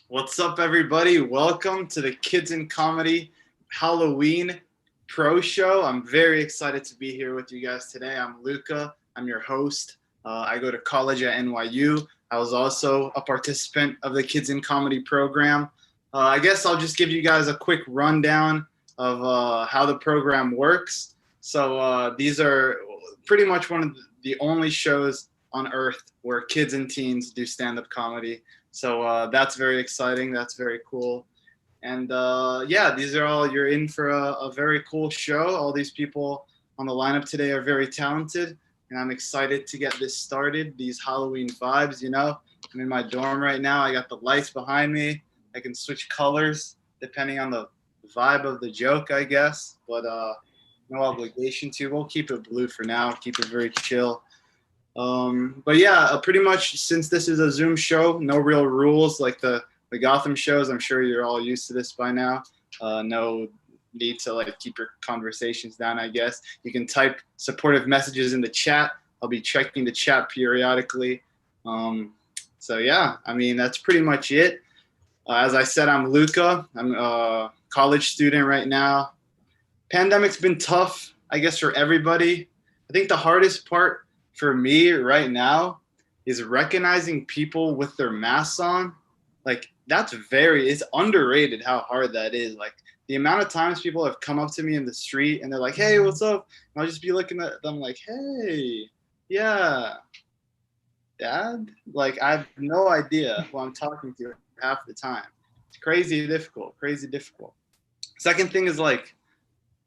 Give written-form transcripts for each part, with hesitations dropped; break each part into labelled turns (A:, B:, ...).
A: What's up, everybody? Welcome to the Kids in Comedy Halloween Pro Show. I'm very excited to be here with you guys today. I'm Luca. I'm your host. I go to college at NYU. I was also a participant of the Kids in Comedy program. I guess I'll just give you guys a quick rundown of how the program works. So these are pretty much one of the only shows on earth where kids and teens do stand-up comedy. So that's very exciting. That's very cool. And yeah, these are all, you're in for a very cool show. All these people on the lineup today are very talented. And I'm excited to get this started. These Halloween vibes, I'm in my dorm right now. I got the lights behind me. I can switch colors depending on the vibe of the joke, I guess. But no obligation to. We'll keep it blue for now. Keep it very chill. But yeah, pretty much since this is a Zoom show, no real rules like the Gotham shows. I'm sure you're all used to this by now. No need to like keep your conversations down, I guess. You can type supportive messages in the chat. I'll be checking the chat periodically. So yeah, I mean, that's pretty much it. As I said, I'm Luca. I'm a college student right now. Pandemic's been tough, I guess, for everybody. I think the hardest part for me right now is recognizing people with their masks on. Like, it's underrated how hard that is. Like, the amount of times people have come up to me in the street and they're like, hey, what's up? And I'll just be looking at them like, hey, yeah, dad? Like, I have no idea who I'm talking to half the time. It's crazy difficult. Second thing is like,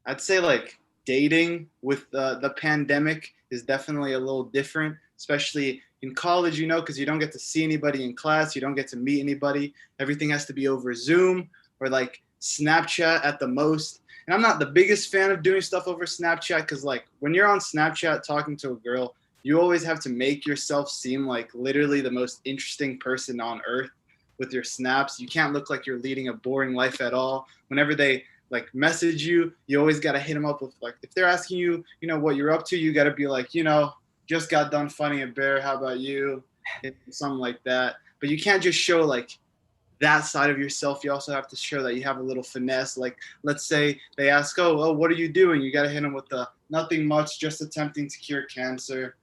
A: I'd say like dating with the pandemic is definitely a little different, especially in college, because you don't get to see anybody in class. You don't get to meet anybody. Everything has to be over Zoom or like Snapchat at the most. And I'm not the biggest fan of doing stuff over Snapchat because like when you're on Snapchat talking to a girl, you always have to make yourself seem like literally the most interesting person on earth with your snaps. You can't look like you're leading a boring life at all. Whenever they like message you, you always got to hit them up with like, if they're asking you, what you're up to, you got to be like, just got done fighting a bear. How about you? Something like that. But you can't just show like that side of yourself. You also have to show that you have a little finesse. Like, let's say they ask, oh, what are you doing? You got to hit them with the nothing much, just attempting to cure cancer,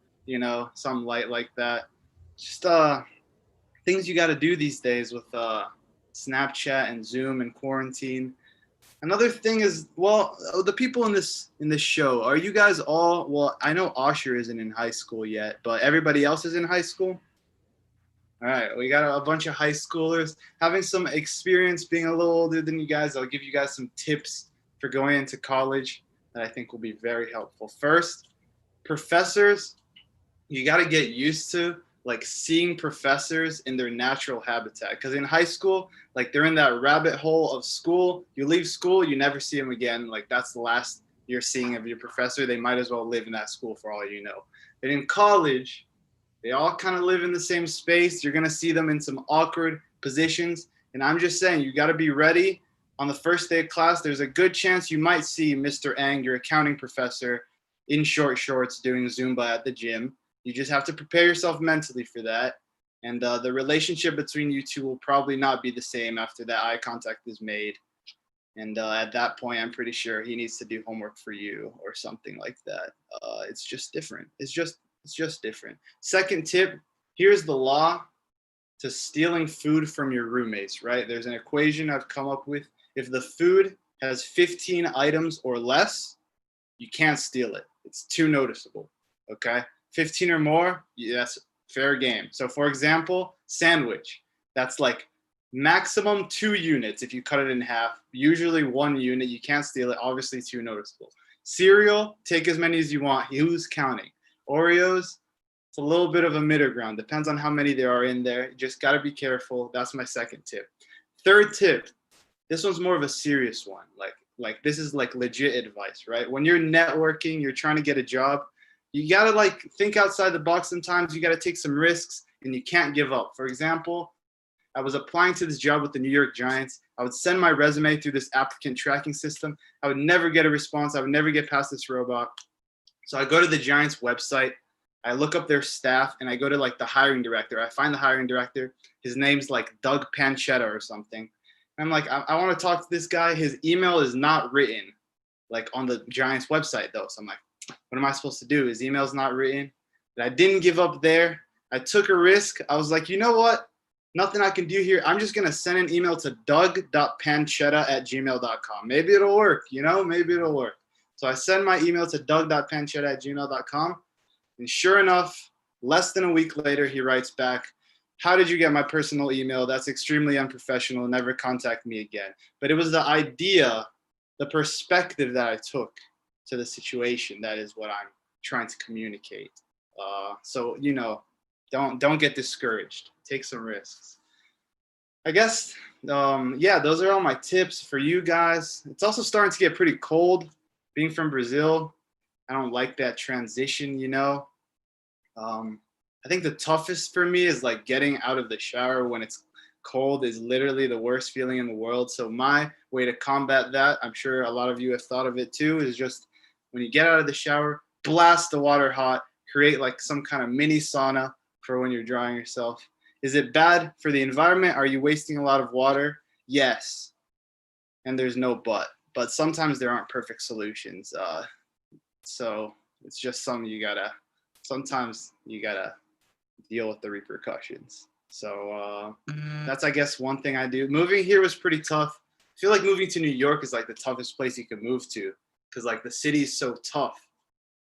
A: something light like that. Just things you got to do these days with Snapchat and Zoom and quarantine. Another thing is, well, the people in this show, are you guys all, well, I know Osher isn't in high school yet, but everybody else is in high school? All right, we got a bunch of high schoolers having some experience being a little older than you guys. I'll give you guys some tips for going into college that I think will be very helpful. First, professors, you got to get used to like seeing professors in their natural habitat. Because in high school, like they're in that rabbit hole of school. You leave school, you never see them again. Like that's the last you're seeing of your professor. They might as well live in that school for all you know. But in college, they all kind of live in the same space. You're going to see them in some awkward positions. And I'm just saying, you got to be ready. On the first day of class, there's a good chance you might see Mr. Ang, your accounting professor, in short shorts doing Zumba at the gym. You just have to prepare yourself mentally for that. And the relationship between you two will probably not be the same after that eye contact is made. And at that point, I'm pretty sure he needs to do homework for you or something like that. It's just different. It's just different. Second tip, here's the law to stealing food from your roommates, right? There's an equation I've come up with. If the food has 15 items or less, you can't steal it. It's too noticeable, okay? 15 or more, yes, fair game. So for example, sandwich, that's like maximum 2 units if you cut it in half, usually 1 unit, you can't steal it, obviously too noticeable. Cereal, take as many as you want, who's counting? Oreos, it's a little bit of a middle ground, depends on how many there are in there, you just gotta be careful, that's my second tip. Third tip, this one's more of a serious one, like this is like legit advice, right? When you're networking, you're trying to get a job, you gotta like think outside the box sometimes. You gotta take some risks and you can't give up. For example, I was applying to this job with the New York Giants. I would send my resume through this applicant tracking system. I would never get a response. I would never get past this robot. So I go to the Giants website. I look up their staff and I go to like the hiring director. I find the hiring director. His name's like Doug Panchetta or something. And I'm like, I want to talk to this guy. His email is not written like on the Giants website though. So I'm like, what am I supposed to do? His email's not written. But I didn't give up there. I took a risk. I was like, you know what? Nothing I can do here. I'm just going to send an email to doug.panchetta@gmail.com. Maybe it'll work, maybe it'll work. So I send my email to doug.panchetta@gmail.com. And sure enough, less than a week later, he writes back, how did you get my personal email? That's extremely unprofessional. Never contact me again. But it was the idea, the perspective that I took to the situation. That is what I'm trying to communicate. So, don't get discouraged. Take some risks. I guess, those are all my tips for you guys. It's also starting to get pretty cold. Being from Brazil, I don't like that transition, I think the toughest for me is like getting out of the shower when it's cold is literally the worst feeling in the world. So my way to combat that, I'm sure a lot of you have thought of it too, is just when you get out of the shower, blast the water hot, create like some kind of mini sauna for when you're drying yourself. Is it bad for the environment? Are you wasting a lot of water? Yes. And there's no but. But sometimes there aren't perfect solutions. So it's just something sometimes you gotta deal with the repercussions. So that's, I guess, one thing I do. Moving here was pretty tough. I feel like moving to New York is like the toughest place you could move to because like the city is so tough.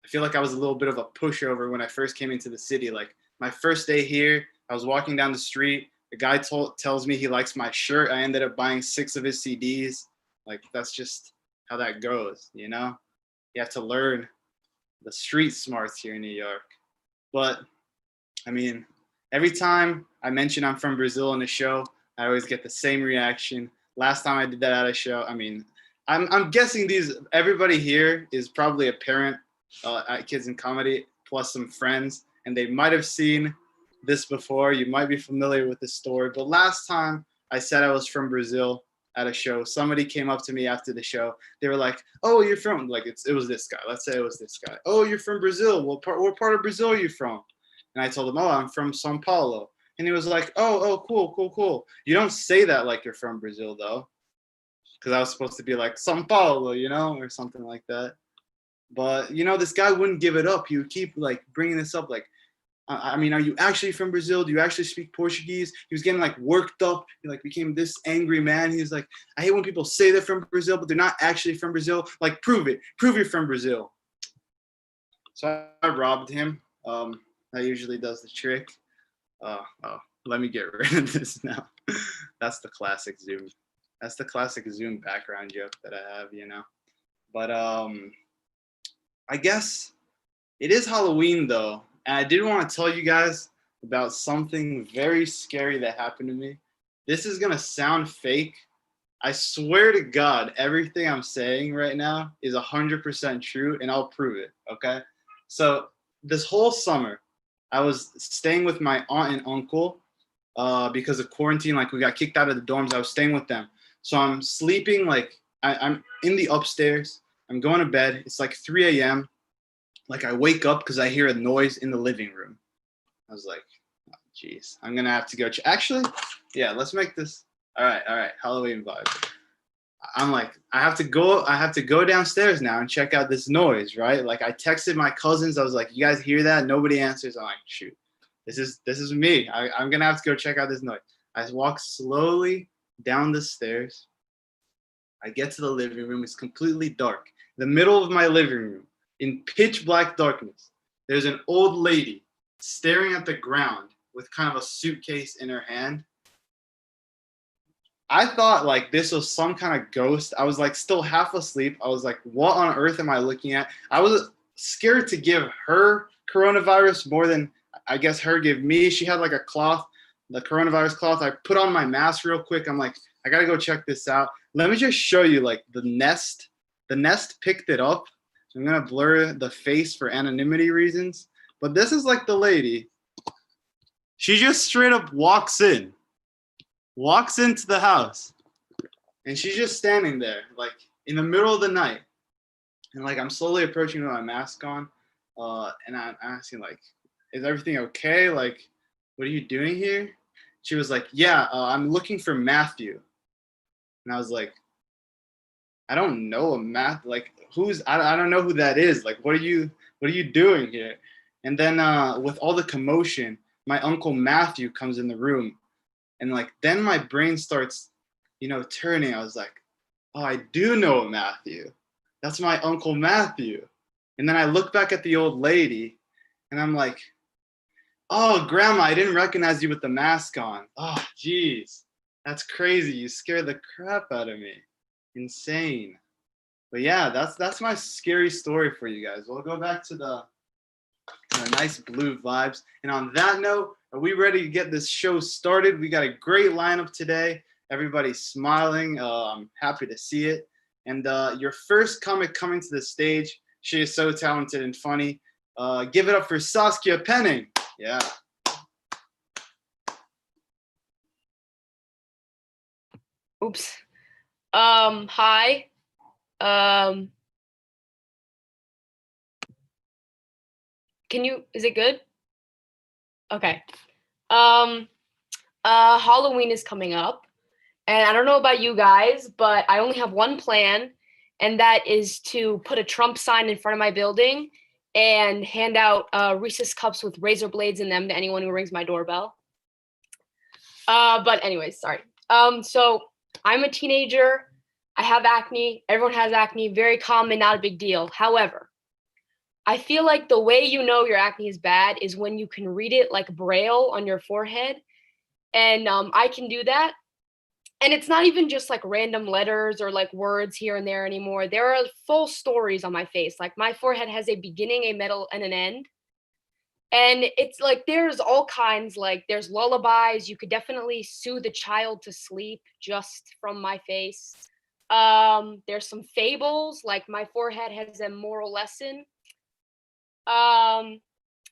A: I feel like I was a little bit of a pushover when I first came into the city. Like my first day here, I was walking down the street. The guy tells me he likes my shirt. I ended up buying 6 of his CDs. Like that's just how that goes, You have to learn the street smarts here in New York. But I mean, every time I mention I'm from Brazil in a show, I always get the same reaction. Last time I did that at a show, I mean, I'm guessing everybody here is probably a parent at Kids in Comedy plus some friends, and they might have seen this before. You might be familiar with this story. But last time I said I was from Brazil at a show, somebody came up to me after the show. They were like, "Oh, you're from," like it was this guy. Let's say it was this guy. "Oh, you're from Brazil. What part of Brazil are you from?" And I told him, "Oh, I'm from São Paulo." And he was like, "Oh, cool. You don't say that like you're from Brazil though." Because I was supposed to be like São Paulo, or something like that. But this guy wouldn't give it up. He would keep like bringing this up, like, I mean, are you actually from Brazil? Do you actually speak Portuguese? He was getting like worked up. He like became this angry man. He was like, I hate when people say they're from Brazil, but they're not actually from Brazil. Like, prove it. Prove you're from Brazil. So I robbed him. That usually does the trick. Let me get rid of this now. That's the classic Zoom. That's the classic Zoom background joke that I have, But I guess it is Halloween though. And I did want to tell you guys about something very scary that happened to me. This is going to sound fake. I swear to God, everything I'm saying right now is 100% true, and I'll prove it, okay? So this whole summer, I was staying with my aunt and uncle because of quarantine. Like, we got kicked out of the dorms. I was staying with them. So I'm sleeping, like, I'm in the upstairs. I'm going to bed. It's like 3 a.m. Like, I wake up because I hear a noise in the living room. I was like, oh, geez, I'm going to have to go. Actually, yeah, let's make this. All right, Halloween vibe. I'm like, I have to go downstairs now and check out this noise, right? Like, I texted my cousins. I was like, you guys hear that? Nobody answers. I'm like, shoot, this is me. I'm going to have to go check out this noise. I walk slowly down the stairs. I get to the living room. It's completely dark. The middle of my living room, in pitch black darkness, there's an old lady staring at the ground with kind of a suitcase in her hand. I thought like this was some kind of ghost. I was like still half asleep. I was like, what on earth am I looking at? I was scared to give her coronavirus more than I guess her give me. She had like a cloth, the coronavirus cloth. I put on my mask real quick. I'm like, I gotta go check this out. Let me just show you like the nest. The nest picked it up. I'm gonna blur the face for anonymity reasons. But this is like the lady. She just straight up walks into the house, and she's just standing there, like in the middle of the night. And like I'm slowly approaching with my mask on, and I'm asking like, is everything okay? Like, what are you doing here? She was like, yeah, I'm looking for Matthew. And I was like, I don't know a math, like I don't know who that is. Like, what are you doing here? And then with all the commotion, my uncle Matthew comes in the room, and like then my brain starts, turning. I was like, oh, I do know a Matthew. That's my uncle Matthew. And then I look back at the old lady, and I'm like, oh, Grandma, I didn't recognize you with the mask on. Oh, geez, that's crazy. You scared the crap out of me. Insane. But yeah, that's my scary story for you guys. We'll go back to the nice blue vibes. And on that note, are we ready to get this show started? We got a great lineup today. Everybody's smiling. I'm happy to see it. And your first comic coming to the stage. She is so talented and funny. Give it up for Saskia Penning. Yeah.
B: Oops. Hi. Is it good? Okay. Halloween is coming up, and I don't know about you guys, but I only have one plan, and that is to put a Trump sign in front of my building and hand out Reese's cups with razor blades in them to anyone who rings my doorbell. But anyways, sorry. So I'm a teenager. I have acne. Everyone has acne. Very common, not a big deal. However, I feel like the way you know your acne is bad is when you can read it like Braille on your forehead. And I can do that. And it's not even just like random letters or like words here and there anymore. There are full stories on my face. Like my forehead has a beginning, a middle, and an end. And it's like there's all kinds, like there's lullabies. You could definitely soothe a child to sleep just from my face. There's some fables, like my forehead has a moral lesson. And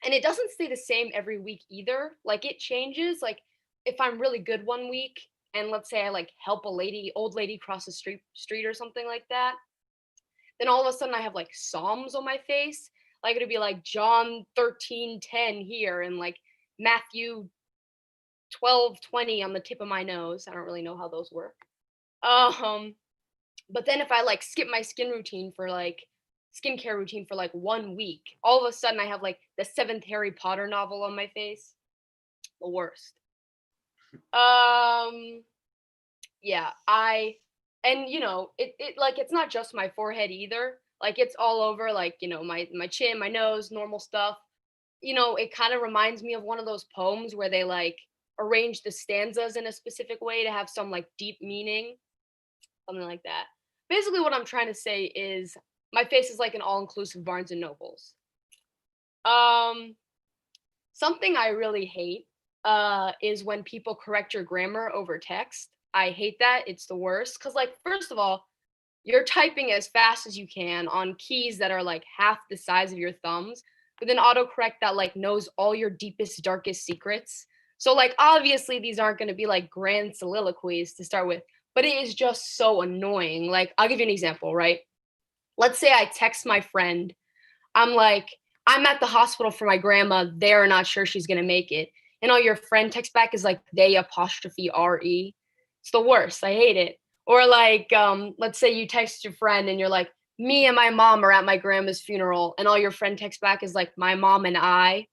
B: it doesn't stay the same every week either. Like it changes. Like if I'm really good one week and let's say I like help old lady cross the street or something like that, then all of a sudden I have like Psalms on my face. Like it'd be like John 13:10 here and like Matthew 12:20 on the tip of my nose. I don't really know how those work. But then if I like skip my skincare routine for like 1 week, all of a sudden I have like the 7th Harry Potter novel on my face. The worst. Yeah, it like it's not just my forehead either. Like it's all over, like, my chin, my nose, normal stuff. It kind of reminds me of one of those poems where they like arrange the stanzas in a specific way to have some like deep meaning, something like that. Basically, what I'm trying to say is my face is like an all-inclusive Barnes and Nobles. Something I really hate is when people correct your grammar over text. I hate that. It's the worst. Because, like, first of all, you're typing as fast as you can on keys that are like half the size of your thumbs, with an autocorrect that like knows all your deepest, darkest secrets. So, like, obviously, these aren't going to be like grand soliloquies to start with, but it is just so annoying. Like, I'll give you an example, right? Let's say I text my friend. I'm like, I'm at the hospital for my grandma. They're not sure she's going to make it. And all your friend text back is like, they apostrophe RE. It's the worst. I hate it. Or like, let's say you text your friend and you're like, me and my mom are at my grandma's funeral. And all your friend text back is like, my mom and I.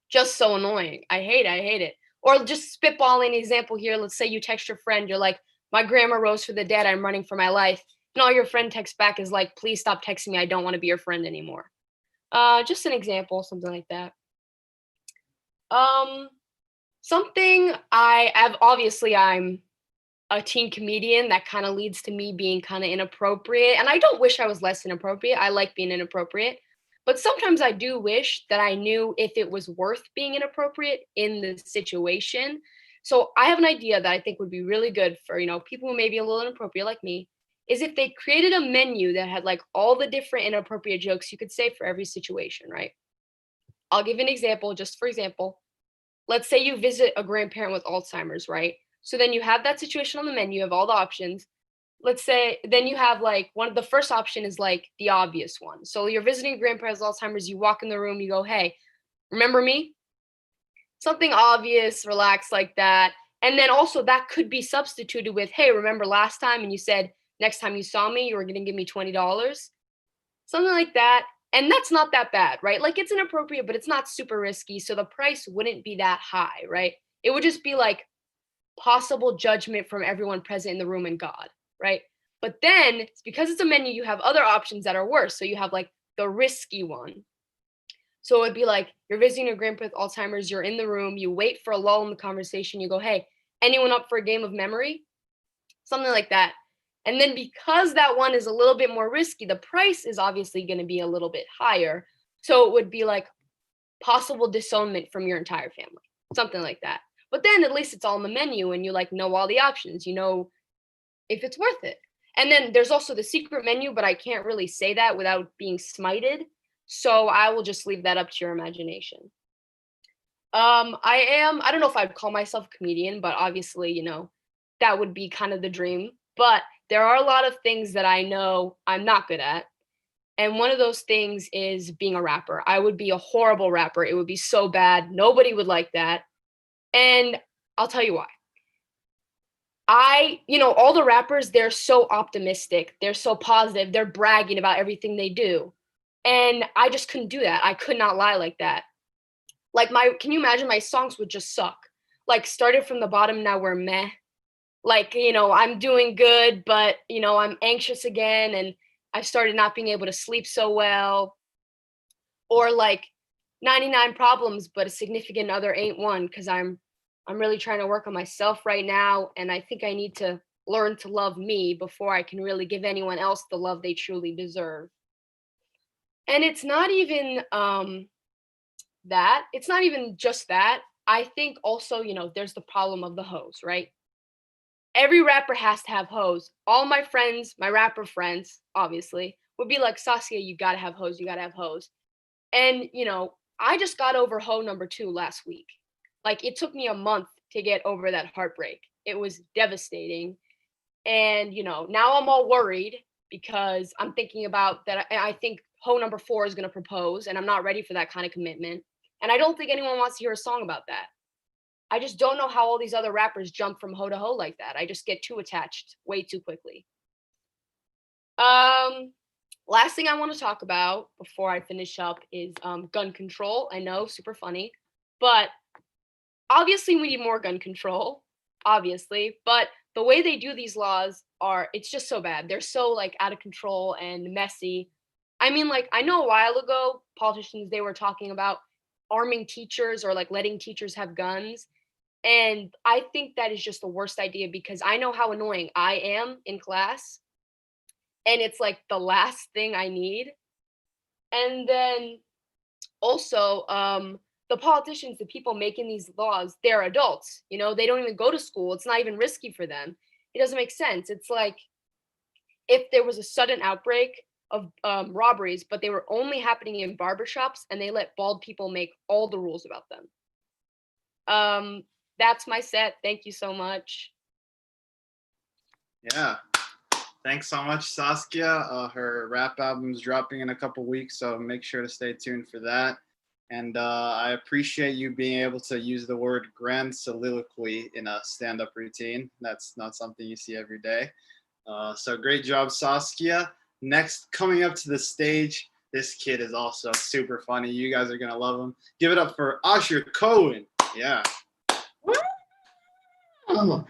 B: Just so annoying. I hate it. Or just spitballing an example here. Let's say you text your friend. You're like, my grandma rose for the dead. I'm running for my life. And all your friend texts back is like, please stop texting me. I don't want to be your friend anymore. Just an example, something like that. Something I'm a teen comedian. That kind of leads to me being kind of inappropriate. And I don't wish I was less inappropriate. I like being inappropriate. But sometimes I do wish that I knew if it was worth being inappropriate in the situation. So I have an idea that I think would be really good for, people who may be a little inappropriate like me, is if they created a menu that had like all the different inappropriate jokes you could say for every situation, right? I'll give an example, just for example. Let's say you visit a grandparent with Alzheimer's, right? So then you have that situation on the menu, you have all the options. Let's say then you have like the first option is like the obvious one. So you're visiting a grandparent with Alzheimer's, you walk in the room, you go, hey, remember me? Something obvious, relaxed like that. And then also that could be substituted with, hey, remember last time and you said next time you saw me, you were going to give me $20? Something like that. And that's not that bad, right? Like it's inappropriate, but it's not super risky. So the price wouldn't be that high, right? It would just be like possible judgment from everyone present in the room and God, right? But then because it's a menu, you have other options that are worse. So you have like the risky one. So it would be like you're visiting your grandpa with Alzheimer's, you're in the room, you wait for a lull in the conversation, you go, hey, anyone up for a game of memory? Something like that. And then because that one is a little bit more risky, the price is obviously going to be a little bit higher. So it would be like possible disownment from your entire family, something like that. But then at least it's all in the menu and you like know all the options, you know if it's worth it. And then there's also the secret menu, but I can't really say that without being smited. So I will just leave that up to your imagination. I don't know if I'd call myself a comedian, but obviously, you know, that would be kind of the dream. But there are a lot of things that I know I'm not good at. And one of those things is being a rapper. I would be a horrible rapper. It would be so bad. Nobody would like that. And I'll tell you why. All the rappers, they're so optimistic. They're so positive. They're bragging about everything they do. And I just couldn't do that. I could not lie like that. Like can you imagine my songs would just suck? Like started from the bottom, now we're meh. Like, I'm doing good, but, I'm anxious again and I've started not being able to sleep so well. Or like 99 problems, but a significant other ain't one because I'm really trying to work on myself right now. And I think I need to learn to love me before I can really give anyone else the love they truly deserve. And it's not even that. It's not even just that. I think also, there's the problem of the hoes, right? Every rapper has to have hoes. All my friends, my rapper friends, obviously, would be like, Saskia, you gotta have hoes, you gotta have hoes. And, I just got over hoe number 2 last week. Like, it took me a month to get over that heartbreak. It was devastating. And, now I'm all worried because I'm thinking about that. I think hoe number 4 is going to propose, and I'm not ready for that kind of commitment. And I don't think anyone wants to hear a song about that. I just don't know how all these other rappers jump from hoe to hoe like that. I just get too attached way too quickly. Last thing I want to talk about before I finish up is gun control. I know, super funny, but obviously we need more gun control, obviously, but the way they do these laws it's just so bad. They're so like out of control and messy. I mean, like, I know a while ago, politicians, they were talking about arming teachers or like letting teachers have guns. And I think that is just the worst idea because I know how annoying I am in class. And it's like the last thing I need. And then also, the politicians, the people making these laws, they're adults. They don't even go to school. It's not even risky for them. It doesn't make sense. It's like if there was a sudden outbreak of robberies, but they were only happening in barbershops and they let bald people make all the rules about them. That's my set. Thank you so much.
A: Yeah. Thanks so much, Saskia. Her rap album's dropping in a couple weeks, so make sure to stay tuned for that. And I appreciate you being able to use the word grand soliloquy in a stand-up routine. That's not something you see every day. So great job, Saskia. Next, coming up to the stage, this kid is also super funny. You guys are going to love him. Give it up for Usher Cohen. Yeah.
C: Oh,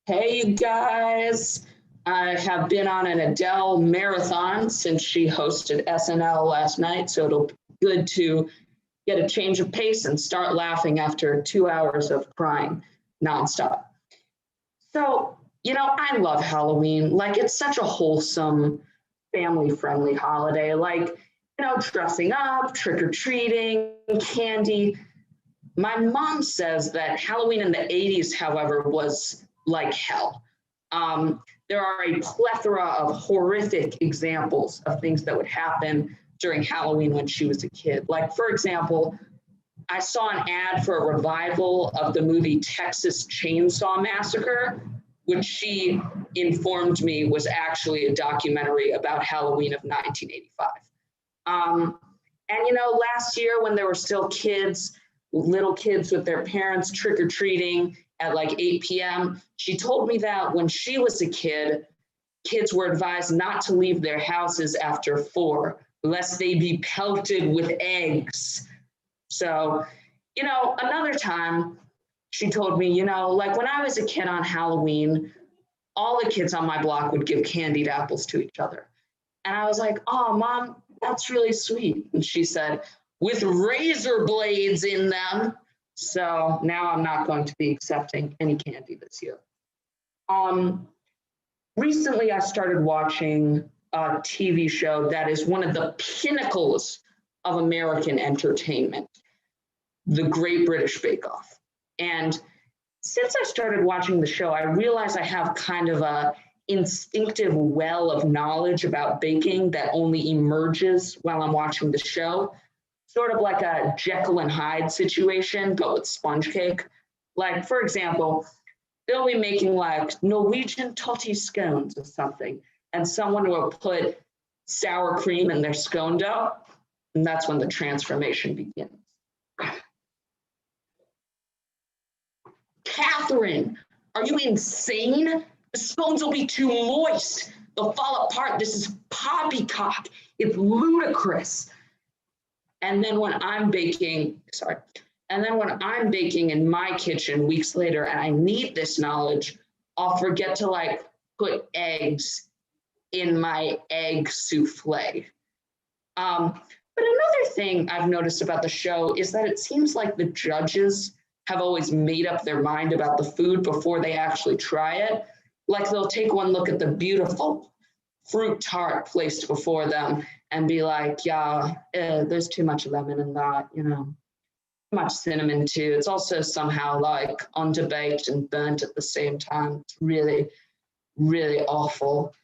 C: hey, you guys. I have been on an Adele marathon since she hosted SNL last night, so it'll be good to get a change of pace and start laughing after 2 hours of crying nonstop. So, I love Halloween. Like, it's such a wholesome, family-friendly holiday. Like, dressing up, trick-or-treating, candy. My mom says that Halloween in the 80s, however, was like hell. There are a plethora of horrific examples of things that would happen during Halloween when she was a kid. Like, for example, I saw an ad for a revival of the movie Texas Chainsaw Massacre, which she informed me was actually a documentary about Halloween of 1985. And last year when there were still kids, little kids with their parents trick-or-treating at like 8 p.m., she told me that when she was a kid, kids were advised not to leave their houses after 4, lest they be pelted with eggs. So, another time she told me, like when I was a kid on Halloween, all the kids on my block would give candied apples to each other. And I was like, oh, Mom, that's really sweet. And she said, with razor blades in them. So now I'm not going to be accepting any candy this year. Recently, I started watching a TV show that is one of the pinnacles of American entertainment, The Great British Bake Off. And since I started watching the show, I realized I have kind of a instinctive well of knowledge about baking that only emerges while I'm watching the show, sort of like a Jekyll and Hyde situation, but with sponge cake. Like, for example, they'll be making like Norwegian totty scones or something, and someone will put sour cream in their scone dough, and that's when the transformation begins. Catherine, are you insane? The scones will be too moist. They'll fall apart. This is poppycock. It's ludicrous. And then when I'm baking in my kitchen weeks later and I need this knowledge, I'll forget to like put eggs in my egg souffle. But another thing I've noticed about the show is that it seems like the judges have always made up their mind about the food before they actually try it. Like they'll take one look at the beautiful fruit tart placed before them and be like, yeah, there's too much lemon in that, too much cinnamon too. It's also somehow like underbaked and burnt at the same time. It's really, really awful.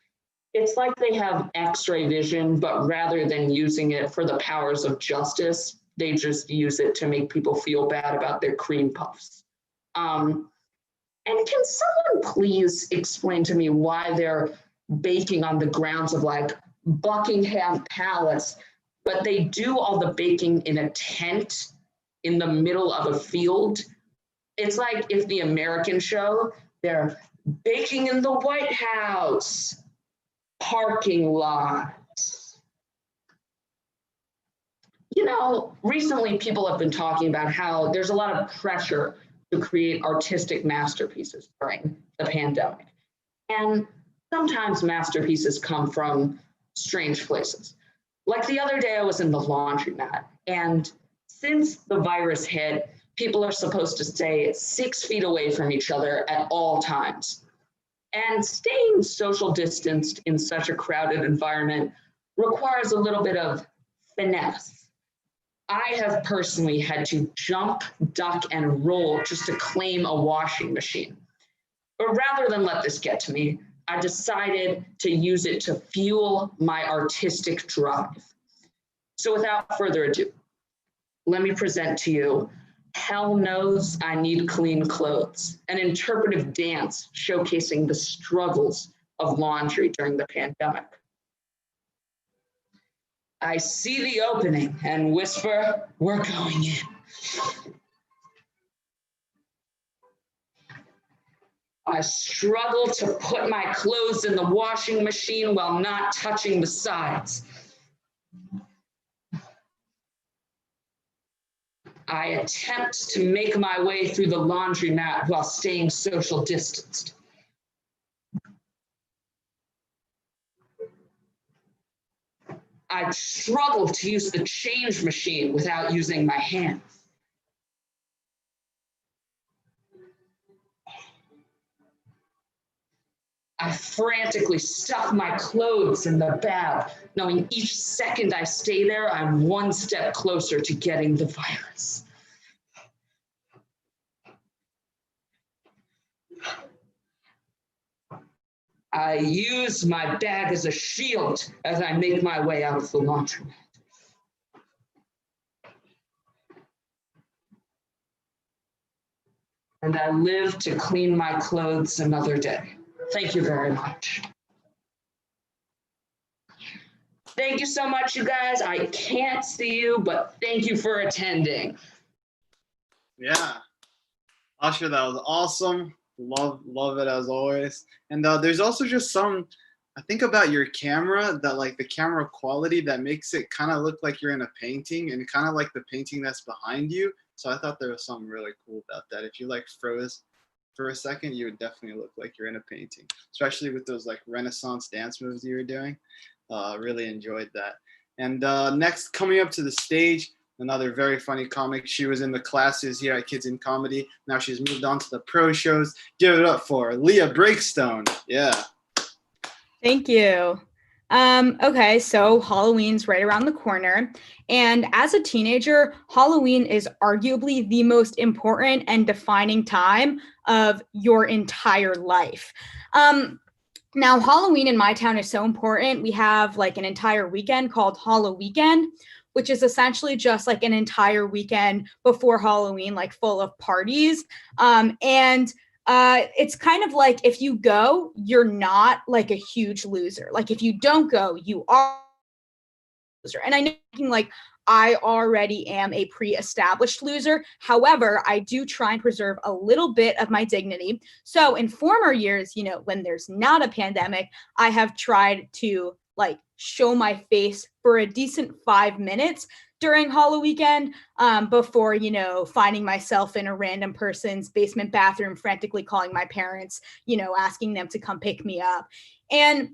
C: It's like they have X-ray vision, but rather than using it for the powers of justice, they just use it to make people feel bad about their cream puffs. And can someone please explain to me why they're baking on the grounds of like Buckingham Palace, but they do all the baking in a tent in the middle of a field? It's like if the American show, they're baking in the White House parking lot. Recently people have been talking about how there's a lot of pressure to create artistic masterpieces during the pandemic. And sometimes masterpieces come from strange places. Like the other day I was in the laundromat, and since the virus hit, people are supposed to stay 6 feet away from each other at all times. And staying social distanced in such a crowded environment requires a little bit of finesse. I have personally had to jump, duck, and roll just to claim a washing machine. But rather than let this get to me, I decided to use it to fuel my artistic drive. So without further ado, let me present to you Hell Knows I Need Clean Clothes, an interpretive dance showcasing the struggles of laundry during the pandemic. I see the opening and whisper, we're going in. I struggle to put my clothes in the washing machine while not touching the sides. I attempt to make my way through the laundromat while staying social distanced. I struggle to use the change machine without using my hands. I frantically stuff my clothes in the bag, knowing each second I stay there, I'm one step closer to getting the virus. I use my bag as a shield as I make my way out of the laundromat. And I live to clean my clothes another day. Thank you very much. Thank you so much, you guys. I can't see you, but thank you for attending.
A: Yeah. Oscar, that was awesome. Love it as always. And there's also just I think about your camera, that like the camera quality that makes it kind of look like you're in a painting and kind of like the painting that's behind you. So I thought there was something really cool about that. If you like froze for a second, you would definitely look like you're in a painting, especially with those like Renaissance dance moves you were doing. Really enjoyed that. And next, coming up to the stage, another very funny comic. She was in the classes here at Kids in Comedy. Now she's moved on to the pro shows. Give it up for Leah Breakstone. Yeah.
D: Thank you. Okay, so Halloween's right around the corner. And as a teenager, Halloween is arguably the most important and defining time of your entire life. Now, Halloween in my town is so important. We have like an entire weekend called Hallow Weekend, which is essentially just like an entire weekend before Halloween, like full of parties. It's kind of like if you go, you're not like a huge loser. Like if you don't go, you are a loser. And I know like I already am a pre-established loser. However, I do try and preserve a little bit of my dignity. So in former years, you know, when there's not a pandemic, I have tried to like show my face for a decent 5 minutes during Hallow Weekend, before, you know, finding myself in a random person's basement bathroom, frantically calling my parents, you know, asking them to come pick me up. And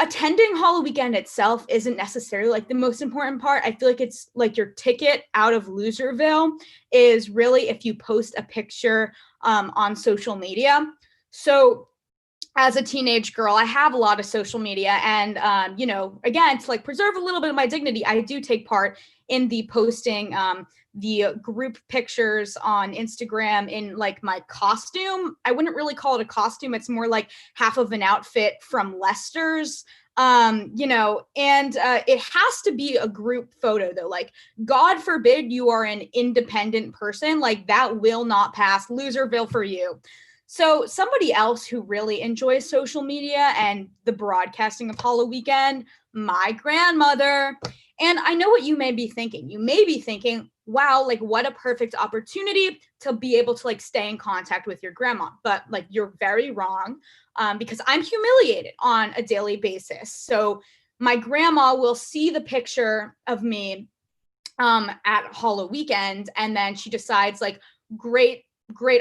D: attending Hallow Weekend itself isn't necessarily like the most important part. I feel like it's like your ticket out of Loserville is really if you post a picture on social media. So as a teenage girl, I have a lot of social media, and you know, again, to like preserve a little bit of my dignity, I do take part in the posting the group pictures on Instagram in like my costume. I wouldn't really call it a costume. It's more like half of an outfit from Lester's, you know, and it has to be a group photo though. Like, God forbid you are an independent person, like that will not pass Loserville for you. So somebody else who really enjoys social media and the broadcasting of Hallow Weekend, my grandmother. And I know what you may be thinking. You may be thinking, wow, like what a perfect opportunity to be able to like stay in contact with your grandma. But like you're very wrong, because I'm humiliated on a daily basis. So my grandma will see the picture of me at Hallow Weekend, and then she decides like, great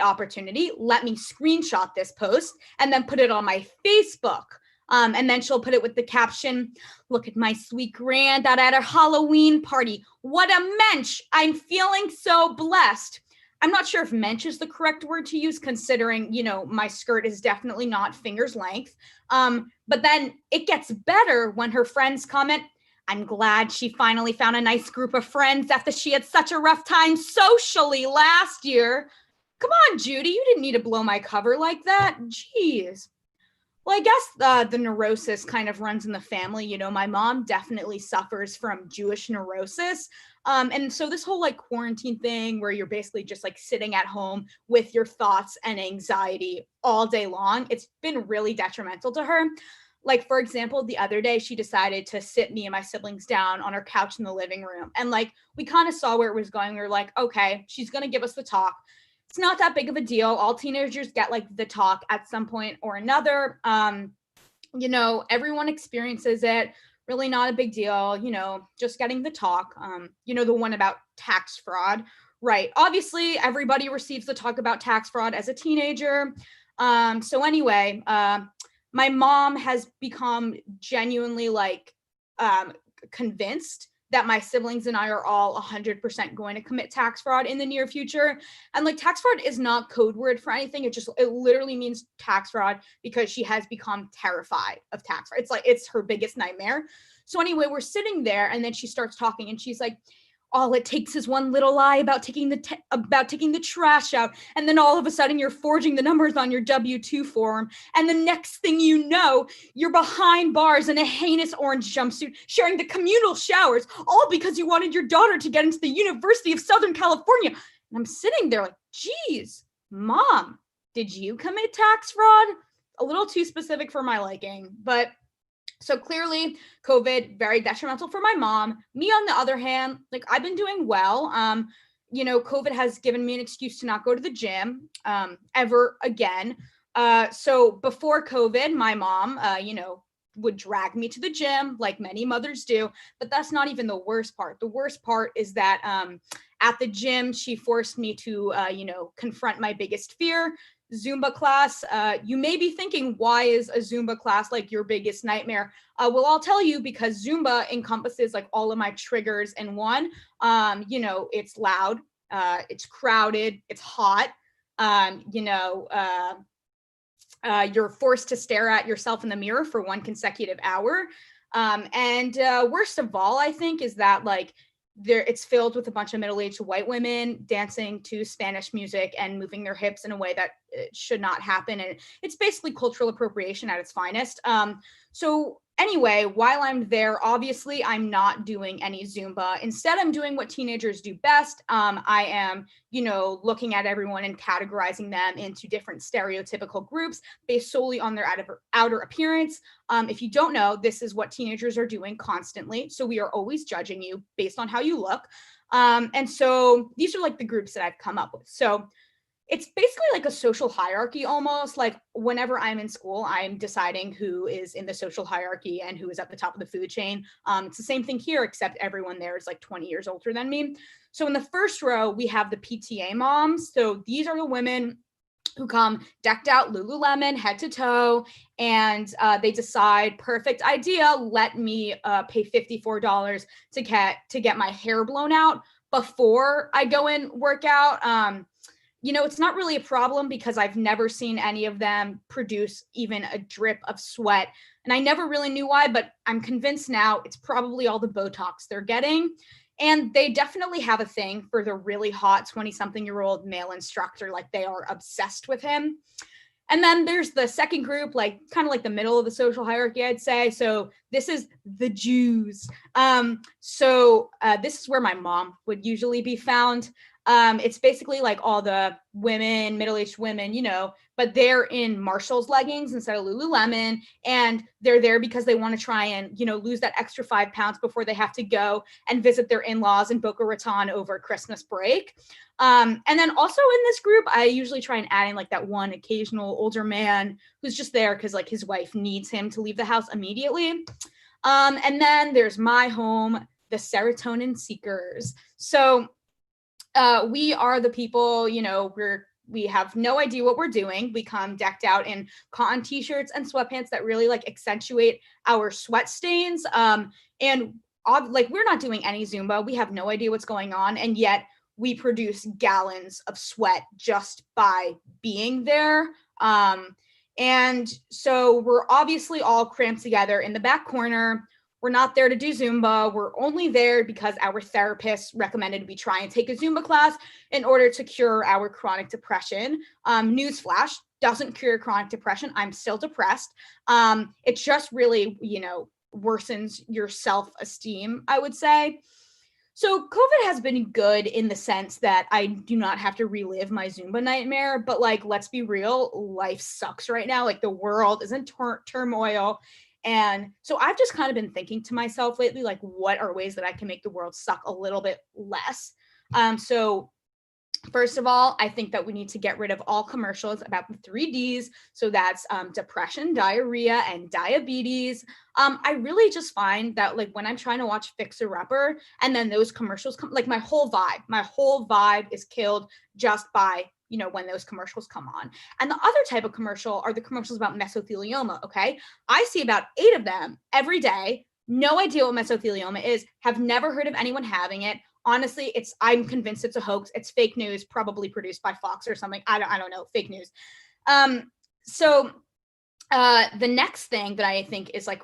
D: opportunity. Let me screenshot this post and then put it on my Facebook. And then she'll put it with the caption, look at my sweet granddad at her Halloween party. What a mensch. I'm feeling so blessed. I'm not sure if mensch is the correct word to use, considering, you know, my skirt is definitely not finger's length. But then it gets better when her friends comment, I'm glad she finally found a nice group of friends after she had such a rough time socially last year. Come on, Judy, you didn't need to blow my cover like that. Jeez. Well, I guess the neurosis kind of runs in the family. You know, my mom definitely suffers from Jewish neurosis. And so this whole like quarantine thing where you're basically just like sitting at home with your thoughts and anxiety all day long, it's been really detrimental to her. Like, for example, the other day, she decided to sit me and my siblings down on her couch in the living room. And like, we kind of saw where it was going. We were like, okay, she's going to give us the talk. It's not that big of a deal. All teenagers get like the talk at some point or another. You know, everyone experiences it. Really not a big deal, you know, just getting the talk. You know, the one about tax fraud, right? Obviously, everybody receives the talk about tax fraud as a teenager. So anyway, my mom has become genuinely like convinced that my siblings and I are all 100% going to commit tax fraud in the near future. And like, tax fraud is not code word for anything. It literally means tax fraud because she has become terrified of tax fraud. It's like, it's her biggest nightmare. So anyway, we're sitting there and then she starts talking and she's like, all it takes is one little lie about taking the trash out. And then all of a sudden you're forging the numbers on your W-2 form. And the next thing you know, you're behind bars in a heinous orange jumpsuit, sharing the communal showers, all because you wanted your daughter to get into the University of Southern California. And I'm sitting there like, geez, Mom, did you commit tax fraud? A little too specific for my liking, but So clearly COVID, very detrimental for my mom. Me, on the other hand, like I've been doing well. COVID has given me an excuse to not go to the gym ever again. So before COVID, my mom, would drag me to the gym like many mothers do, but that's not even the worst part. The worst part is that at the gym, she forced me to, confront my biggest fear, Zumba class. You may be thinking, why is a Zumba class like your biggest nightmare? Well, I'll tell you, because Zumba encompasses like all of my triggers in one. It's loud, it's crowded, it's hot. You're forced to stare at yourself in the mirror for one consecutive hour. And worst of all, I think, is that like it's filled with a bunch of middle-aged white women dancing to Spanish music and moving their hips in a way that should not happen. And it's basically cultural appropriation at its finest. So anyway, while I'm there, obviously I'm not doing any Zumba. Instead, I'm doing what teenagers do best. I am, looking at everyone and categorizing them into different stereotypical groups based solely on their outer appearance. If you don't know, this is what teenagers are doing constantly. So we are always judging you based on how you look. And so these are like the groups that I've come up with. So it's basically like a social hierarchy almost. Like whenever I'm in school, I'm deciding who is in the social hierarchy and who is at the top of the food chain. It's the same thing here, except everyone there is like 20 years older than me. So in the first row, we have the PTA moms. So these are the women who come decked out Lululemon head to toe, and they decide, perfect idea, let me pay $54 to get my hair blown out before I go and work out. It's not really a problem because I've never seen any of them produce even a drip of sweat. And I never really knew why, but I'm convinced now it's probably all the Botox they're getting. And they definitely have a thing for the really hot 20-something-year-old male instructor. Like they are obsessed with him. And then there's the second group, like kind of like the middle of the social hierarchy, I'd say. So this is the Jews. This is where my mom would usually be found. It's basically like all the women, middle-aged women, but they're in Marshall's leggings instead of Lululemon. And they're there because they want to try and, lose that extra 5 pounds before they have to go and visit their in-laws in Boca Raton over Christmas break. And then also in this group, I usually try and add in like that one occasional older man who's just there because like his wife needs him to leave the house immediately. And then there's my home, the serotonin seekers. So we are the people, we have no idea what we're doing. We come decked out in cotton t-shirts and sweatpants that really like accentuate our sweat stains. And we're not doing any Zumba. We have no idea what's going on. And yet we produce gallons of sweat just by being there. And so we're obviously all cramped together in the back corner. We're not there to do Zumba. We're only there because our therapist recommended we try and take a Zumba class in order to cure our chronic depression. Newsflash, doesn't cure chronic depression. I'm still depressed. It just really, worsens your self-esteem, I would say. So COVID has been good in the sense that I do not have to relive my Zumba nightmare, but like, let's be real, life sucks right now. Like the world is in turmoil. And so I've just kind of been thinking to myself lately, like, what are ways that I can make the world suck a little bit less? So first of all, I think that we need to get rid of all commercials about the 3Ds. So that's depression, diarrhea, and diabetes. I really just find that like when I'm trying to watch Fixer Upper and then those commercials come, like my whole vibe is killed just by when those commercials come on. And the other type of commercial are the commercials about mesothelioma, okay? I see about 8 of them every day. No idea what mesothelioma is, have never heard of anyone having it. Honestly, I'm convinced it's a hoax. It's fake news, probably produced by Fox or something. I don't know, fake news. The next thing that I think is like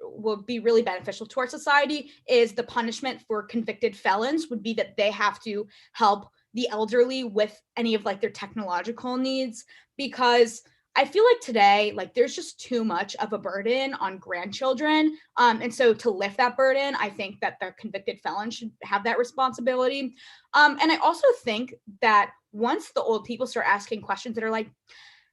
D: will be really beneficial to our society is the punishment for convicted felons would be that they have to help the elderly with any of like their technological needs, because I feel like today, like there's just too much of a burden on grandchildren. And so to lift that burden, I think that the convicted felon should have that responsibility. And I also think that once the old people start asking questions that are like,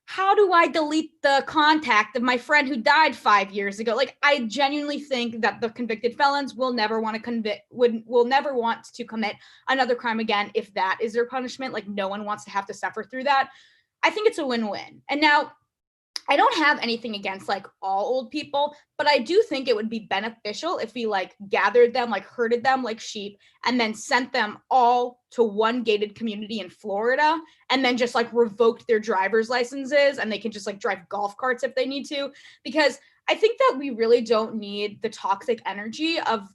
D: how do I delete the contact of my friend who died 5 years ago? Like, I genuinely think that the convicted felons will never want to will never want to commit another crime again if that is their punishment. Like, no one wants to have to suffer through that. I think it's a win-win. And now, I don't have anything against like all old people, but I do think it would be beneficial if we like gathered them, like herded them like sheep, and then sent them all to one gated community in Florida, and then just like revoked their driver's licenses, and they can just like drive golf carts if they need to. Because I think that we really don't need the toxic energy of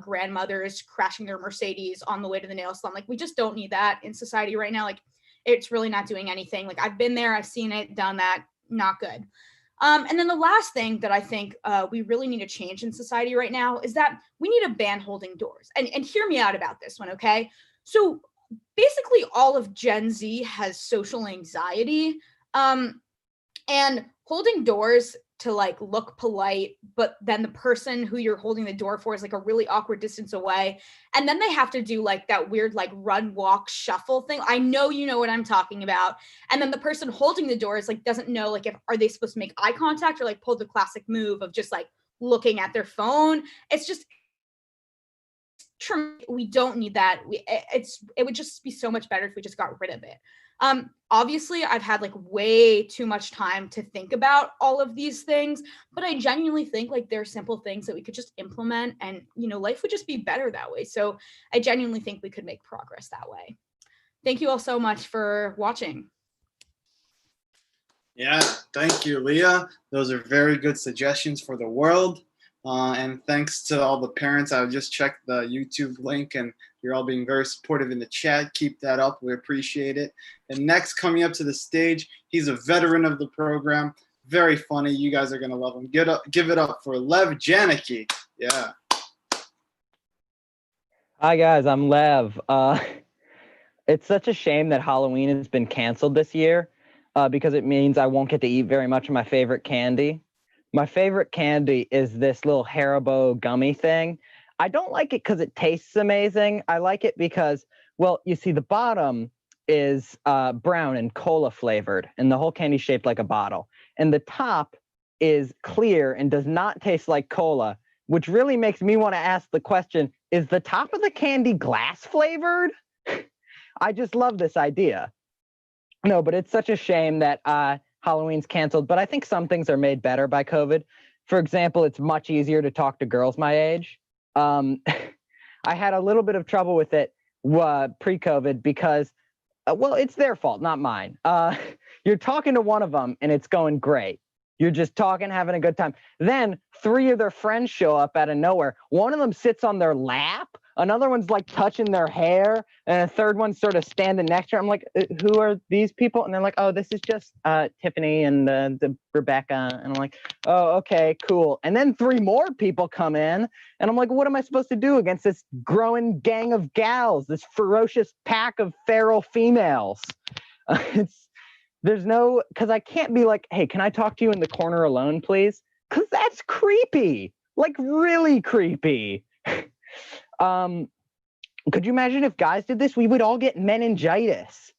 D: grandmothers crashing their Mercedes on the way to the nail salon. Like, we just don't need that in society right now. Like, it's really not doing anything. Like, I've been there, I've seen it, done that. Not good. And then the last thing that I think we really need to change in society right now is that we need to ban holding doors. And hear me out about this one, okay? So basically all of Gen Z has social anxiety. And holding doors to like look polite, but then the person who you're holding the door for is like a really awkward distance away. And then they have to do like that weird like run, walk, shuffle thing. I know you know what I'm talking about. And then the person holding the door is like doesn't know like if are they supposed to make eye contact or like pull the classic move of just like looking at their phone. It's just we don't need that. It would just be so much better if we just got rid of it. Obviously I've had like way too much time to think about all of these things, but I genuinely think like there are simple things that we could just implement and, you know, life would just be better that way. So I genuinely think we could make progress that way. Thank you all so much for watching.
A: Yeah, thank you, Leah. Those are very good suggestions for the world. And thanks to all the parents. I just checked the YouTube link and you're all being very supportive in the chat. Keep that up. We appreciate it. And next, coming up to the stage, he's a veteran of the program. Very funny. You guys are going to love him. Give it up for Lev Janicki. Yeah.
E: Hi, guys. I'm Lev. It's such a shame that Halloween has been canceled this year because it means I won't get to eat very much of my favorite candy. My favorite candy is this little Haribo gummy thing. I don't like it because it tastes amazing. I like it because, well, you see the bottom is brown and cola flavored, and the whole candy shaped like a bottle. And the top is clear and does not taste like cola, which really makes me want to ask the question, is the top of the candy glass flavored? I just love this idea. No, but it's such a shame that Halloween's canceled, but I think some things are made better by COVID. For example, it's much easier to talk to girls my age. I had a little bit of trouble with it pre-COVID because, well, it's their fault, not mine. You're talking to one of them and it's going great. You're just talking, having a good time. Then 3 of their friends show up out of nowhere. One of them sits on their lap. Another one's like touching their hair, and a third one's sort of standing next to her. I'm like, who are these people? And they're like, oh, this is just Tiffany and the Rebecca. And I'm like, oh, okay, cool. And then 3 more people come in, and I'm like, what am I supposed to do against this growing gang of gals, this ferocious pack of feral females? Because I can't be like, hey, can I talk to you in the corner alone, please? Because that's creepy, like really creepy. Could you imagine if guys did this? We would all get meningitis.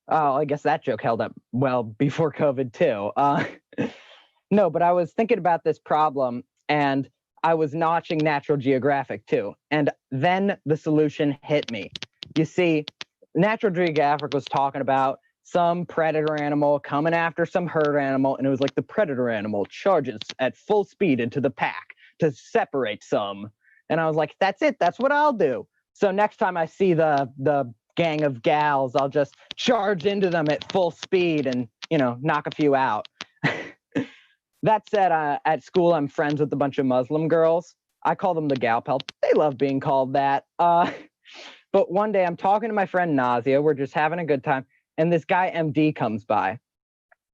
E: Oh, I guess that joke held up well before COVID too. No, but I was thinking about this problem and I was watching Natural Geographic too. And then the solution hit me. You see, Natural Geographic was talking about some predator animal coming after some herd animal. And it was like the predator animal charges at full speed into the pack to separate some. And I was like, that's it. That's what I'll do. So next time I see the gang of gals, I'll just charge into them at full speed and, you know, knock a few out. That said, at school, I'm friends with a bunch of Muslim girls. I call them the gal pals. They love being called that. But one day I'm talking to my friend Nazia. We're just having a good time. And this guy MD comes by.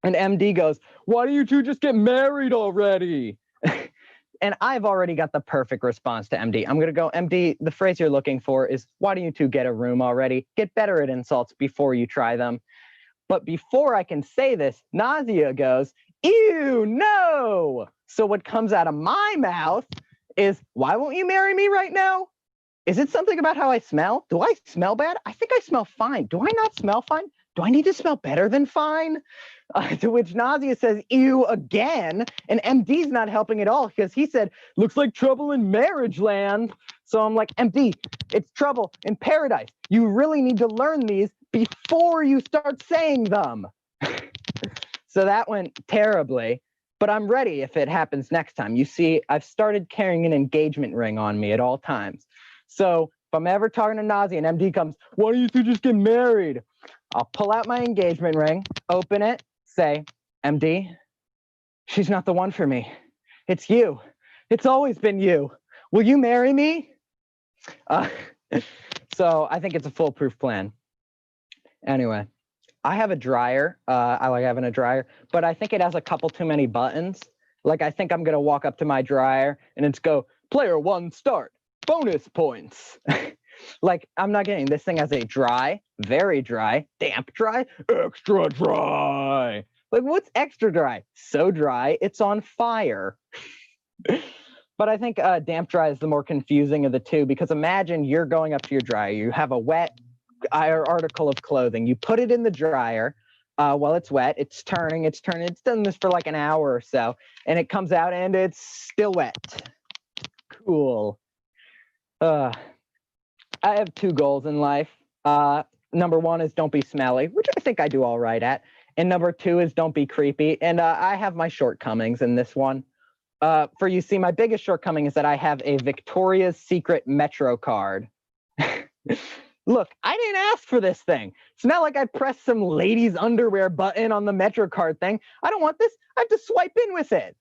E: And MD goes, why don't you two just get married already? And I've already got the perfect response to MD. I'm going to go, MD, the phrase you're looking for is, why don't you two get a room already? Get better at insults before you try them. But before I can say this, Nazia goes, ew, no. So what comes out of my mouth is, why won't you marry me right now? Is it something about how I smell? Do I smell bad? I think I smell fine. Do I not smell fine? do I need to smell better than fine? To which Nausea says, ew, again. And MD's not helping at all because he said, looks like trouble in marriage land. So I'm like, MD, it's trouble in paradise. You really need to learn these before you start saying them. So that went terribly, but I'm ready if it happens next time. You see, I've started carrying an engagement ring on me at all times. So if I'm ever talking to Nausea and MD comes, why don't you two just get married? I'll pull out my engagement ring, open it, say, MD, she's not the one for me. It's you. It's always been you. Will you marry me? So I think it's a foolproof plan. Anyway, I have a dryer. I like having a dryer, but I think it has a couple too many buttons. Like, I think I'm going to walk up to my dryer and it's go, player one, start, bonus points. Like, I'm not kidding. This thing has a dry, very dry, damp dry, extra dry. Like, what's extra dry? So dry, it's on fire. But I think damp dry is the more confusing of the two, because imagine you're going up to your dryer. You have a wet article of clothing. You put it in the dryer while it's wet. It's turning. It's done this for like an hour or so. And it comes out and it's still wet. Cool. I have two goals in life. Number one is don't be smelly, which I think I do all right at. And number two is don't be creepy. And I have my shortcomings in this one. For you see, my biggest shortcoming is that I have a Victoria's Secret Metro card. Look, I didn't ask for this thing. It's not like I pressed some ladies' underwear button on the Metro card thing. I don't want this. I have to swipe in with it.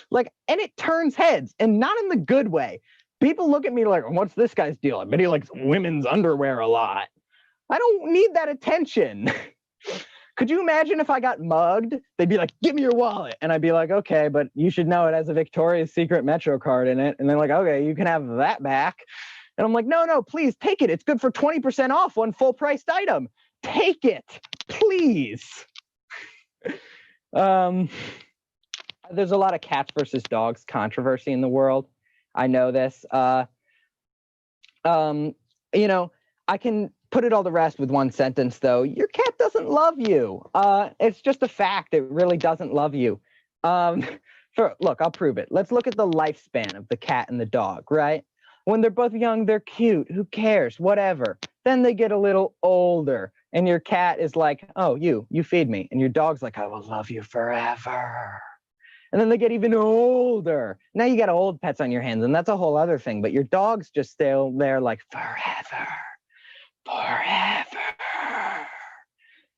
E: Like, and it turns heads, and not in the good way. People look at me like, what's this guy's deal? I bet he likes women's underwear a lot. I don't need that attention. Could you imagine if I got mugged? They'd be like, give me your wallet. And I'd be like, okay, but you should know it has a Victoria's Secret Metro card in it. And they're like, okay, you can have that back. And I'm like, no, please take it. It's good for 20% off one full priced item. Take it, please. There's a lot of cats versus dogs controversy in the world. I know this. You know, I can put it all to rest with one sentence, though. Your cat doesn't love you. It's just a fact. It really doesn't love you. Look, I'll prove it. Let's look at the lifespan of the cat and the dog, right? When they're both young, they're cute. Who cares? Whatever. Then they get a little older, and your cat is like, oh, you feed me. And your dog's like, I will love you forever. And then they get even older. Now you got old pets on your hands, and that's a whole other thing. But your dog's just still there like, forever.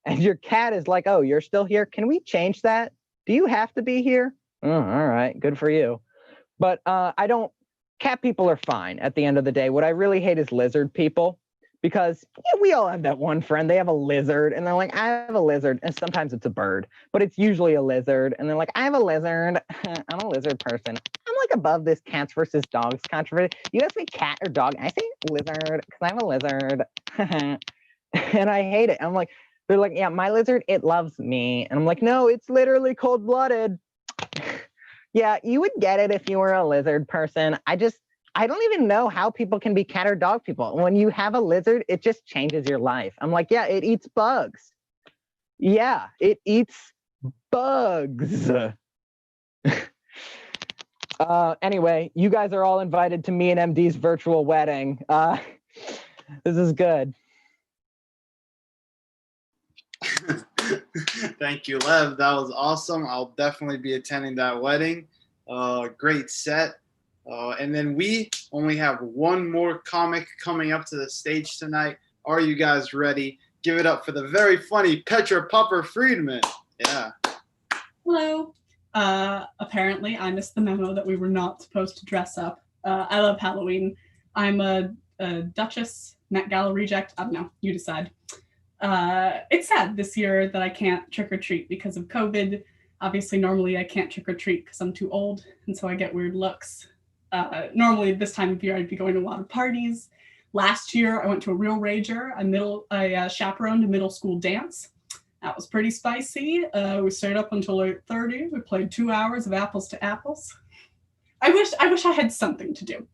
E: And your cat is like, oh, you're still here? Can we change that? Do you have to be here? Oh, all right, good for you. But cat people are fine at the end of the day. What I really hate is lizard people, because we all have that one friend. They have a lizard, and they're like, I have a lizard. And sometimes it's a bird, but it's usually a lizard. And they're like, I have a lizard. I'm a lizard person. I'm like above this cats versus dogs controversy. You ask me cat or dog, I say lizard because I'm a lizard. And I hate it. I'm like, they're like, yeah, my lizard, it loves me. And I'm like, no, it's literally cold-blooded. Yeah, you would get it if you were a lizard person. I don't even know how people can be cat or dog people. When you have a lizard, it just changes your life. I'm like, yeah, it eats bugs. Yeah, it eats bugs. Anyway, you guys are all invited to me and MD's virtual wedding. This is good.
A: Thank you, Lev. That was awesome. I'll definitely be attending that wedding. Great set. And then we only have one more comic coming up to the stage tonight. Are you guys ready? Give it up for the very funny Petra Popper Friedman. Yeah.
F: Hello. Apparently, I missed the memo that we were not supposed to dress up. I love Halloween. I'm a Duchess, Met Gala reject. I don't know. You decide. It's sad this year that I can't trick or treat because of COVID. Obviously, normally I can't trick or treat because I'm too old, and so I get weird looks. Normally this time of year I'd be going to a lot of parties. Last year I went to a real rager. I chaperoned a middle school dance. That was pretty spicy. We stayed up until 8:30. We played 2 hours of apples to apples. I wish I had something to do.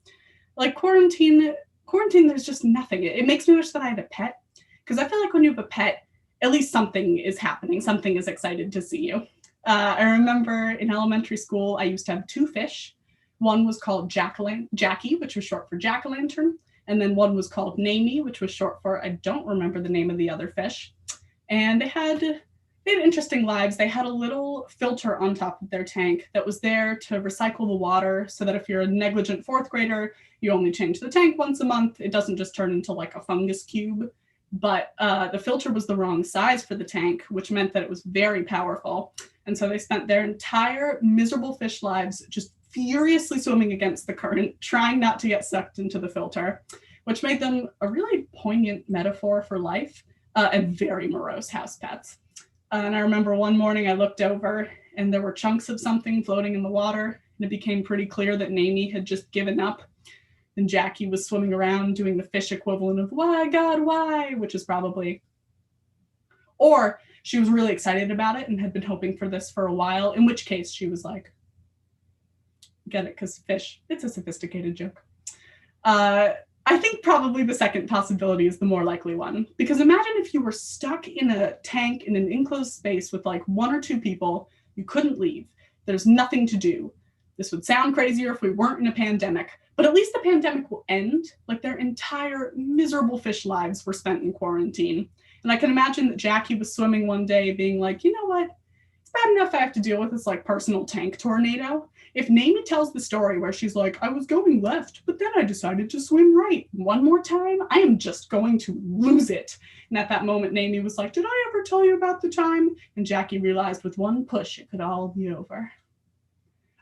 F: Like quarantine, there's just nothing. It makes me wish that I had a pet. Because I feel like when you have a pet, at least something is happening. Something is excited to see you. I remember in elementary school, I used to have 2 fish. One was called Jackie, which was short for jack-o'-lantern. And then one was called Namey, which was short for, I don't remember the name of the other fish. And they had interesting lives. They had a little filter on top of their tank that was there to recycle the water so that if you're a negligent 4th grader, you only change the tank once a month. It doesn't just turn into like a fungus cube. But the filter was the wrong size for the tank, which meant that it was very powerful. And so they spent their entire miserable fish lives just furiously swimming against the current, trying not to get sucked into the filter, which made them a really poignant metaphor for life and very morose house pets. And I remember one morning I looked over and there were chunks of something floating in the water, and it became pretty clear that Namey had just given up. And Jackie was swimming around doing the fish equivalent of, "Why, God, why?" which is probably, or she was really excited about it and had been hoping for this for a while, in which case she was like, get it, because fish, it's a sophisticated joke. I think probably the second possibility is the more likely one, because imagine if you were stuck in a tank in an enclosed space with like 1 or 2 people, you couldn't leave, there's nothing to do. This would sound crazier if we weren't in a pandemic, but at least the pandemic will end. Like their entire miserable fish lives were spent in quarantine. And I can imagine that Jackie was swimming one day being like, you know what? It's bad enough I have to deal with this like personal tank tornado. If Namey tells the story where she's like, I was going left, but then I decided to swim right one more time, I am just going to lose it. And at that moment, Namey was like, did I ever tell you about the time? And Jackie realized with one push, it could all be over.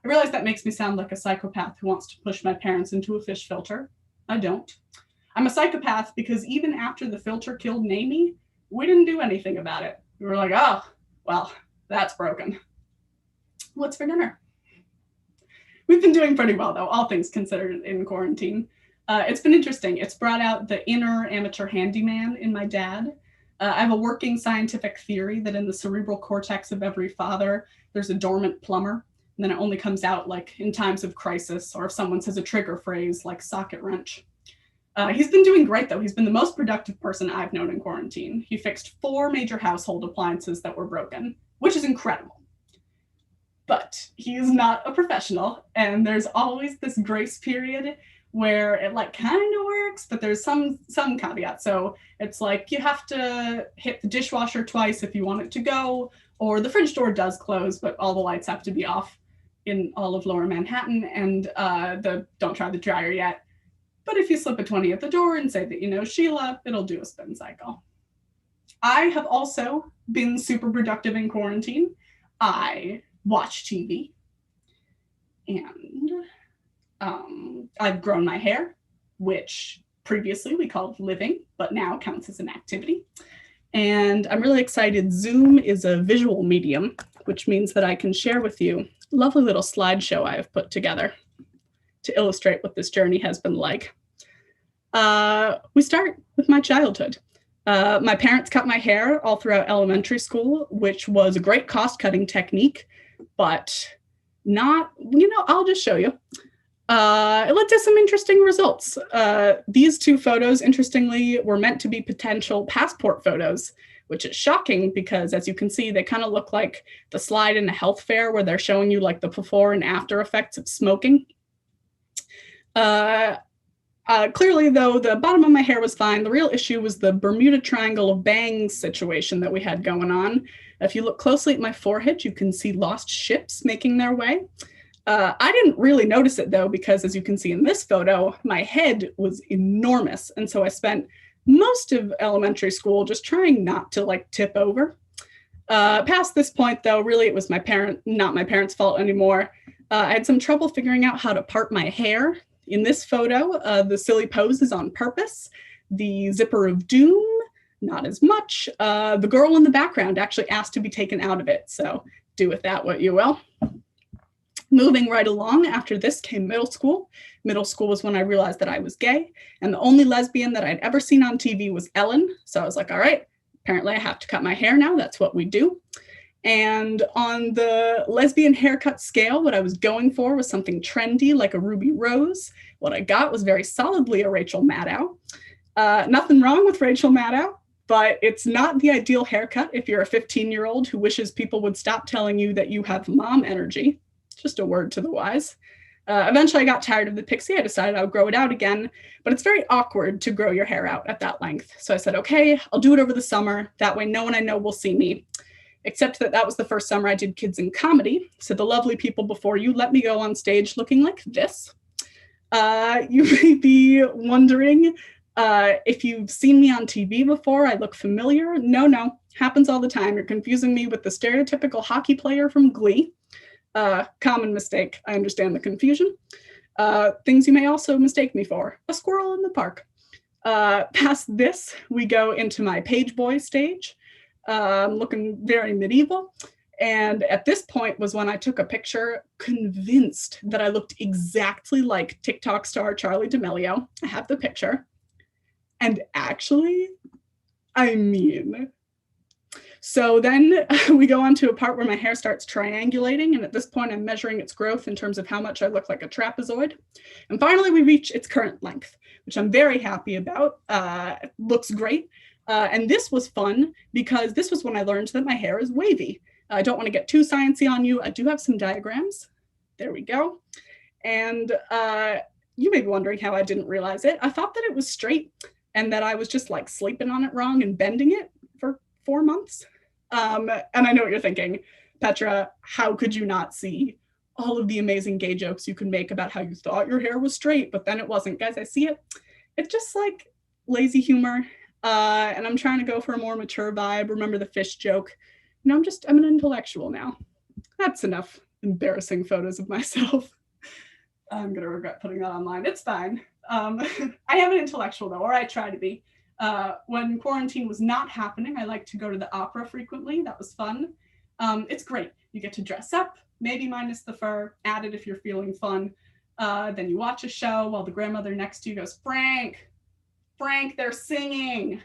F: I realize that makes me sound like a psychopath who wants to push my parents into a fish filter. I don't. I'm a psychopath because even after the filter killed Namey, we didn't do anything about it. We were like, oh, well, that's broken. What's for dinner? We've been doing pretty well, though, all things considered in quarantine. It's been interesting. It's brought out the inner amateur handyman in my dad. I have a working scientific theory that in the cerebral cortex of every father, there's a dormant plumber. And then it only comes out like in times of crisis or if someone says a trigger phrase like socket wrench. He's been doing great, though. He's been the most productive person I've known in quarantine. He fixed 4 major household appliances that were broken, which is incredible. But he is not a professional, and there's always this grace period where it like kind of works, but there's some caveat. So it's like you have to hit the dishwasher twice if you want it to go, or the fridge door does close, but all the lights have to be off in all of Lower Manhattan, and don't try the dryer yet. But if you slip a 20 at the door and say that you know Sheila, it'll do a spin cycle. I have also been super productive in quarantine. I watch TV, and I've grown my hair, which previously we called living, but now counts as an activity. And I'm really excited. Zoom is a visual medium, which means that I can share with you a lovely little slideshow I have put together to illustrate what this journey has been like. We start with my childhood. My parents cut my hair all throughout elementary school, which was a great cost-cutting technique, but not, I'll just show you. It led to some interesting results. These 2 photos, interestingly, were meant to be potential passport photos, which is shocking because, as you can see, they kind of look like the slide in a health fair where they're showing you like the before and after effects of smoking. Clearly, though, the bottom of my hair was fine. The real issue was the Bermuda Triangle of bangs situation that we had going on. If you look closely at my forehead, you can see lost ships making their way. I didn't really notice it, though, because as you can see in this photo, my head was enormous. And so I spent most of elementary school just trying not to like tip over. Past this point, though, really it was not my parents' fault anymore. I had some trouble figuring out how to part my hair. In this photo, the silly pose is on purpose. The zipper of doom, not as much. The girl in the background actually asked to be taken out of it, so do with that what you will. Moving right along, after this came middle school. Middle school was when I realized that I was gay, and the only lesbian that I'd ever seen on TV was Ellen, so I was like, all right, apparently I have to cut my hair now, that's what we do. And on the lesbian haircut scale, what I was going for was something trendy like a ruby rose. What I got was very solidly a Rachel Maddow. Nothing wrong with Rachel Maddow, but it's not the ideal haircut if you're a 15-year-old who wishes people would stop telling you that you have mom energy. Just a word to the wise. Eventually, I got tired of the pixie. I decided I would grow it out again, but it's very awkward to grow your hair out at that length. So I said, okay, I'll do it over the summer. That way, no one I know will see me. Except that was the first summer I did kids in comedy. So the lovely people before you let me go on stage looking like this. You may be wondering if you've seen me on TV before, I look familiar. No, happens all the time. You're confusing me with the stereotypical hockey player from Glee. Common mistake. I understand the confusion. Things you may also mistake me for. A squirrel in the park. Past this, we go into my Pageboy stage. Looking very medieval. And at this point was when I took a picture, convinced that I looked exactly like TikTok star Charlie D'Amelio. I have the picture. And actually, I mean. So then we go on to a part where my hair starts triangulating. And at this point, I'm measuring its growth in terms of how much I look like a trapezoid. And finally, we reach its current length, which I'm very happy about. It looks great. And this was fun because this was when I learned that my hair is wavy. I don't want to get too sciencey on you. I do have some diagrams. There we go. And you may be wondering how I didn't realize it. I thought that it was straight and that I was just like sleeping on it wrong and bending it for 4 months. And I know what you're thinking, Petra, how could you not see all of the amazing gay jokes you can make about how you thought your hair was straight, but then it wasn't? Guys, I see it. It's just like lazy humor. And I'm trying to go for a more mature vibe. Remember the fish joke? You know, I'm an intellectual now. That's enough embarrassing photos of myself. I'm gonna regret putting that online. It's fine. I am an intellectual though, or I try to be. When quarantine was not happening, I like to go to the opera frequently. That was fun. It's great. You get to dress up, maybe minus the fur, add it if you're feeling fun. Then you watch a show while the grandmother next to you goes, Frank, they're singing,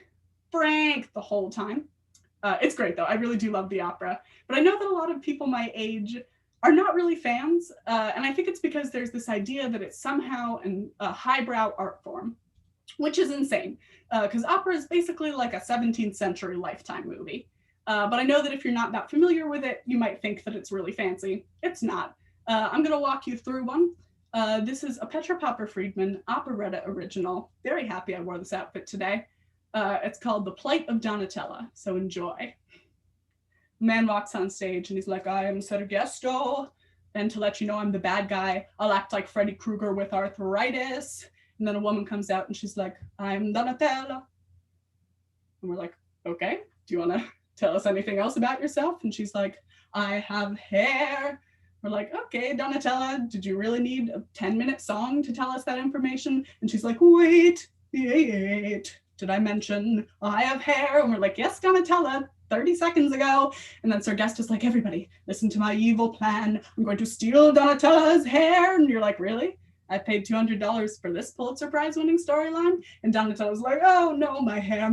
F: Frank, the whole time. It's great though. I really do love the opera. But I know that a lot of people my age are not really fans. And I think it's because there's this idea that it's somehow a highbrow art form, which is insane. Because opera is basically like a 17th century Lifetime movie. But I know that if you're not that familiar with it, you might think that it's really fancy. It's not. I'm going to walk you through one. This is a Petra Popper-Friedman operetta original. Very happy I wore this outfit today. It's called The Plight of Donatella, so enjoy. The man walks on stage and he's like, I am Sergesto. And to let you know I'm the bad guy, I'll act like Freddy Krueger with arthritis. And then a woman comes out and she's like, I'm Donatella. And we're like, okay, do you want to tell us anything else about yourself? And she's like, I have hair. We're like, okay, Donatella, did you really need a 10-minute song to tell us that information? And she's like, wait. Did I mention I have hair? And we're like, yes, Donatella, 30 seconds ago. And then Sir Guest is like, everybody, listen to my evil plan. I'm going to steal Donatella's hair. And you're like, really? I paid $200 for this Pulitzer Prize winning storyline. And Donatella's like, oh no, my hair,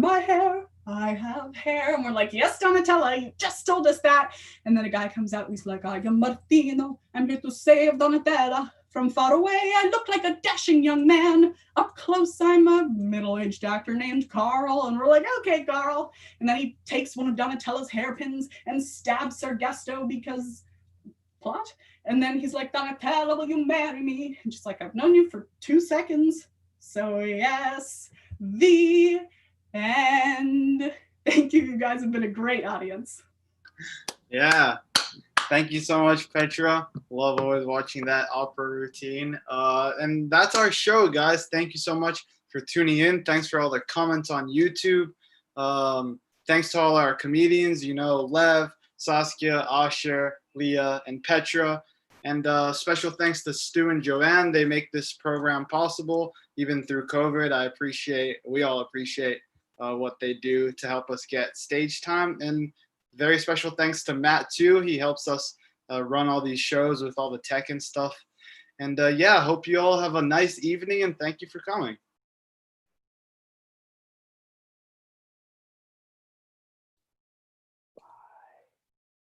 F: I have hair. And we're like, yes, Donatella, you just told us that. And then a guy comes out and he's like, I am Martino. I'm here to save Donatella. From far away, I look like a dashing young man. Up close, I'm a middle-aged actor named Carl. And we're like, okay, Carl. And then he takes one of Donatella's hairpins and stabs Sergesto because plot. And then he's like, Donatella, will you marry me? And she's like, I've known you for 2 seconds. So yes, the end. Thank you. You guys have been a great audience.
A: Yeah. Thank you so much, Petra. Love always watching that opera routine. And that's our show, guys. Thank you so much for tuning in. Thanks for all the comments on YouTube. Thanks to all our comedians, Lev, Saskia, Asher, Leah, and Petra. And special thanks to Stu and Joanne. They make this program possible, even through COVID. We all appreciate what they do to help us get stage time. And very special thanks to Matt, too. He helps us run all these shows with all the tech and stuff. And hope you all have a nice evening, and thank you for coming.